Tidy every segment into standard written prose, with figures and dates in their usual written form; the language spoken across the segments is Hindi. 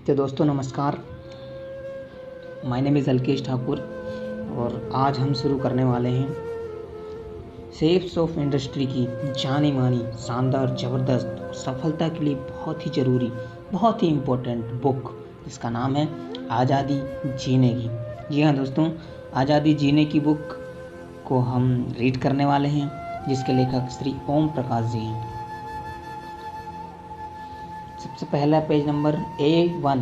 तो दोस्तों नमस्कार, my name is Alkesh Thakur और आज हम शुरू करने वाले हैं शेप्स ऑफ इंडस्ट्री की जानी मानी शानदार ज़बरदस्त सफलता के लिए बहुत ही ज़रूरी, बहुत ही इम्पोर्टेंट बुक जिसका नाम है आज़ादी जीने की। जी हाँ दोस्तों, आज़ादी जीने की बुक को हम रीड करने वाले हैं, जिसके लेखक श्री ओम प्रकाश जी हैं। सबसे पहला पेज नंबर A1,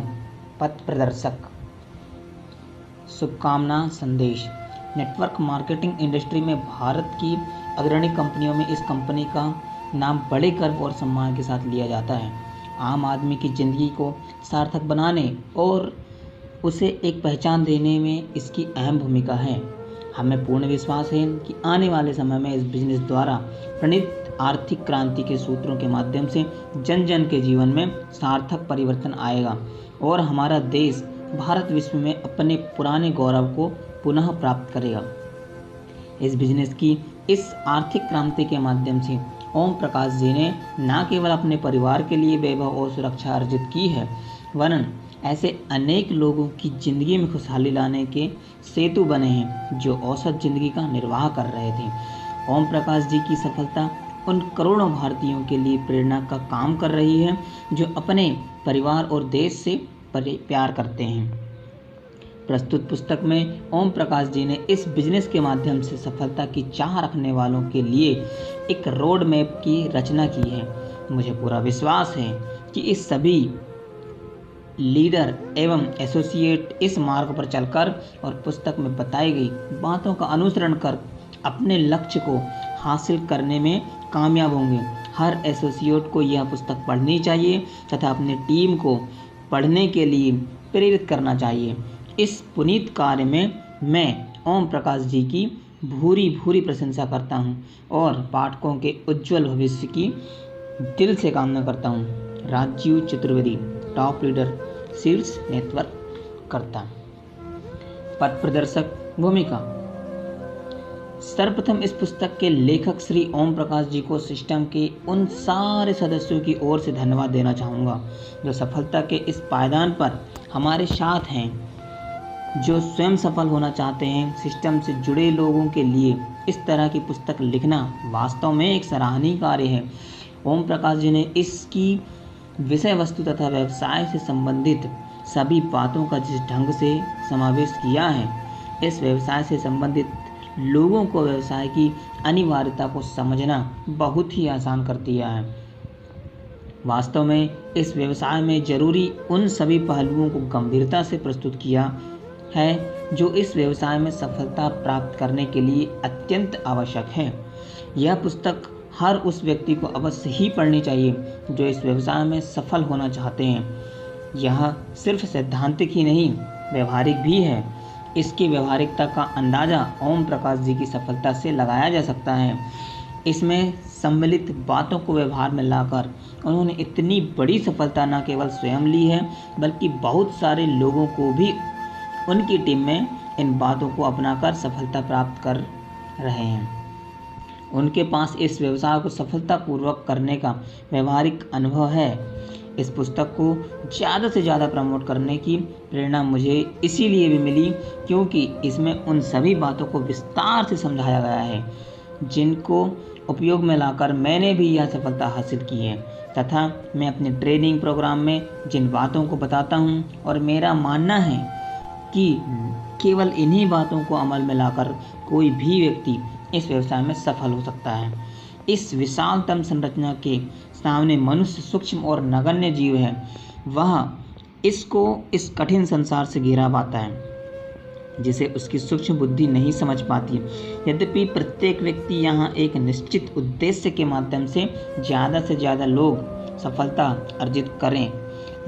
पथ प्रदर्शक, शुभकामना संदेश। नेटवर्क मार्केटिंग इंडस्ट्री में भारत की अग्रणी कंपनियों में इस कंपनी का नाम बड़े गर्व और सम्मान के साथ लिया जाता है। आम आदमी की ज़िंदगी को सार्थक बनाने और उसे एक पहचान देने में इसकी अहम भूमिका है। हमें पूर्ण विश्वास है कि आने वाले समय में इस बिजनेस द्वारा प्रणीत आर्थिक क्रांति के सूत्रों के माध्यम से जन जन के जीवन में सार्थक परिवर्तन आएगा और हमारा देश भारत विश्व में अपने पुराने गौरव को पुनः प्राप्त करेगा। इस बिजनेस की इस आर्थिक क्रांति के माध्यम से ओम प्रकाश जी ने न केवल अपने परिवार के लिए वैभव और सुरक्षा अर्जित की है, वरन ऐसे अनेक लोगों की ज़िंदगी में खुशहाली लाने के सेतु बने हैं जो औसत ज़िंदगी का निर्वाह कर रहे थे। ओम प्रकाश जी की सफलता उन करोड़ों भारतीयों के लिए प्रेरणा का काम कर रही है जो अपने परिवार और देश से प्यार करते हैं। प्रस्तुत पुस्तक में ओम प्रकाश जी ने इस बिजनेस के माध्यम से सफलता की चाह रखने वालों के लिए एक रोड मैप की रचना की है। मुझे पूरा विश्वास है कि इस सभी लीडर एवं एसोसिएट इस मार्ग पर चलकर और पुस्तक में बताई गई बातों का अनुसरण कर अपने लक्ष्य को हासिल करने में कामयाब होंगे। हर एसोसिएट को यह पुस्तक पढ़नी चाहिए तथा अपनी टीम को पढ़ने के लिए प्रेरित करना चाहिए। इस पुनीत कार्य में मैं ओम प्रकाश जी की भूरी भूरी प्रशंसा करता हूं और पाठकों के उज्जवल भविष्य की दिल से कामना करता हूं। राजीव चतुर्वेदी, टॉप लीडर, शीर्ष नेतृत्व करता। पथ प्रदर्शक भूमिका। सर्वप्रथम इस पुस्तक के लेखक श्री ओम प्रकाश जी को सिस्टम के उन सारे सदस्यों की ओर से धन्यवाद देना चाहूँगा जो सफलता के इस पायदान पर हमारे साथ हैं, जो स्वयं सफल होना चाहते हैं। सिस्टम से जुड़े लोगों के लिए इस तरह की पुस्तक लिखना वास्तव में एक सराहनीय कार्य है। ओम प्रकाश जी ने इसकी विषय वस्तु तथा व्यवसाय से संबंधित सभी बातों का जिस ढंग से समावेश किया है, इस व्यवसाय से संबंधित लोगों को व्यवसाय की अनिवार्यता को समझना बहुत ही आसान कर दिया है। वास्तव में इस व्यवसाय में जरूरी उन सभी पहलुओं को गंभीरता से प्रस्तुत किया है जो इस व्यवसाय में सफलता प्राप्त करने के लिए अत्यंत आवश्यक है। यह पुस्तक हर उस व्यक्ति को अवश्य ही पढ़नी चाहिए जो इस व्यवसाय में सफल होना चाहते हैं। यह सिर्फ सैद्धांतिक ही नहीं, व्यवहारिक भी है। इसकी व्यवहारिकता का अंदाज़ा ओम प्रकाश जी की सफलता से लगाया जा सकता है। इसमें सम्मिलित बातों को व्यवहार में लाकर उन्होंने इतनी बड़ी सफलता न केवल स्वयं ली है, बल्कि बहुत सारे लोगों को भी उनकी टीम में इन बातों को अपनाकर सफलता प्राप्त कर रहे हैं। उनके पास इस व्यवसाय को सफलतापूर्वक करने का व्यवहारिक अनुभव है। इस पुस्तक को ज़्यादा से ज़्यादा प्रमोट करने की प्रेरणा मुझे इसीलिए भी मिली क्योंकि इसमें उन सभी बातों को विस्तार से समझाया गया है जिनको उपयोग में लाकर मैंने भी यह सफलता हासिल की है तथा मैं अपने ट्रेनिंग प्रोग्राम में जिन बातों को बताता हूँ, और मेरा मानना है कि केवल इन्हीं बातों को अमल में लाकर कोई भी व्यक्ति इस व्यवसाय में सफल हो सकता है। इस विशालतम संरचना के सामने मनुष्य सूक्ष्म और नगण्य जीव है। वह इसको इस कठिन संसार से घिरा पाता है जिसे उसकी सूक्ष्म बुद्धि नहीं समझ पाती। यद्यपि प्रत्येक व्यक्ति यहाँ एक निश्चित उद्देश्य के माध्यम से ज़्यादा लोग सफलता अर्जित करें,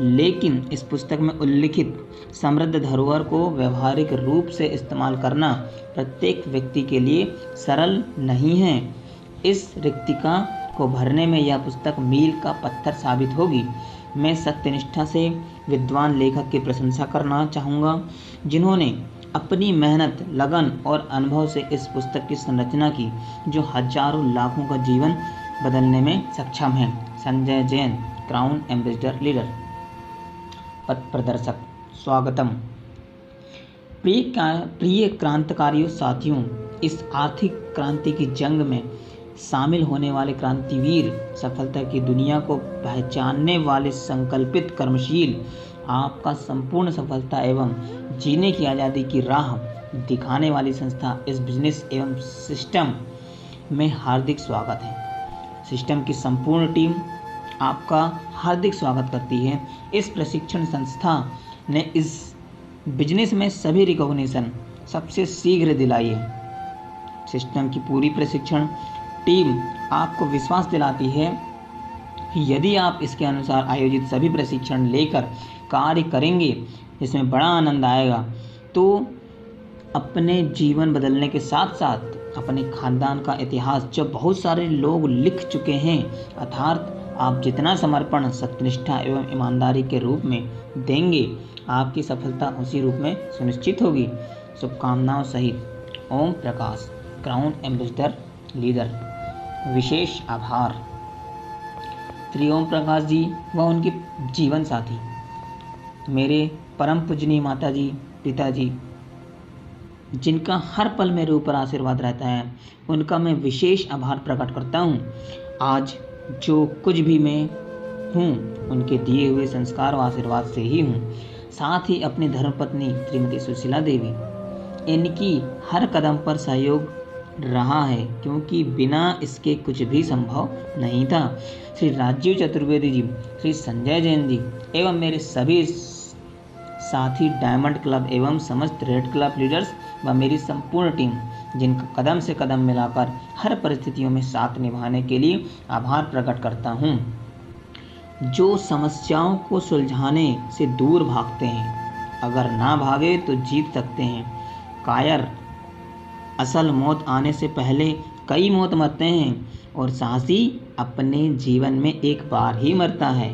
लेकिन इस पुस्तक में उल्लिखित समृद्ध धरोहर को व्यवहारिक रूप से इस्तेमाल करना प्रत्येक व्यक्ति के लिए सरल नहीं है। इस रिक्तिका को भरने में यह पुस्तक मील का पत्थर साबित होगी। मैं सत्यनिष्ठा से विद्वान लेखक की प्रशंसा करना चाहूँगा जिन्होंने अपनी मेहनत, लगन और अनुभव से इस पुस्तक की संरचना की जो हजारों लाखों का जीवन बदलने में सक्षम है। Sanjay Jain, crown ambassador leader. पथ प्रदर्शक। स्वागतम। प्रिय क्रांतिकारियों साथियों, इस आर्थिक क्रांति की जंग में शामिल होने वाले क्रांतिवीर, सफलता की दुनिया को पहचानने वाले संकल्पित कर्मशील, आपका संपूर्ण सफलता एवं जीने की आज़ादी की राह दिखाने वाली संस्था इस बिजनेस एवं सिस्टम में हार्दिक स्वागत है। सिस्टम की संपूर्ण टीम आपका हार्दिक स्वागत करती है। इस प्रशिक्षण संस्था ने इस बिजनेस में सभी रिकॉग्निशन सबसे शीघ्र दिलाई है। सिस्टम की पूरी प्रशिक्षण टीम आपको विश्वास दिलाती है कि यदि आप इसके अनुसार आयोजित सभी प्रशिक्षण लेकर कार्य करेंगे, जिसमें बड़ा आनंद आएगा, तो अपने जीवन बदलने के साथ साथ अपने खानदान का इतिहास जो बहुत सारे लोग लिख चुके हैं, अर्थात आप जितना समर्पण, सत्यनिष्ठा एवं ईमानदारी के रूप में देंगे, आपकी सफलता उसी रूप में सुनिश्चित होगी। शुभकामनाओं सहित Om Prakash, crown ambassador leader. विशेष आभार श्री ओम प्रकाश जी व उनके जीवन साथी, मेरे परम पूजनीय माता जी, पिताजी, जिनका हर पल मेरे ऊपर आशीर्वाद रहता है, उनका मैं विशेष आभार प्रकट करता हूँ। आज जो कुछ भी मैं हूँ, उनके दिए हुए संस्कार और आशीर्वाद से ही हूँ। साथ ही अपनी धर्मपत्नी श्रीमती सुशीला देवी, इनकी हर कदम पर सहयोग रहा है, क्योंकि बिना इसके कुछ भी संभव नहीं था। श्री राजीव चतुर्वेदी जी, श्री संजय जैन जी एवं मेरे सभी साथी डायमंड क्लब एवं समस्त रेड क्लब लीडर्स व मेरी संपूर्ण टीम, जिनका कदम से कदम मिलाकर हर परिस्थितियों में साथ निभाने के लिए आभार प्रकट करता हूँ। जो समस्याओं को सुलझाने से दूर भागते हैं, अगर ना भागे तो जीत सकते हैं। कायर असल मौत आने से पहले कई मौत मरते हैं और साहसी अपने जीवन में एक बार ही मरता है।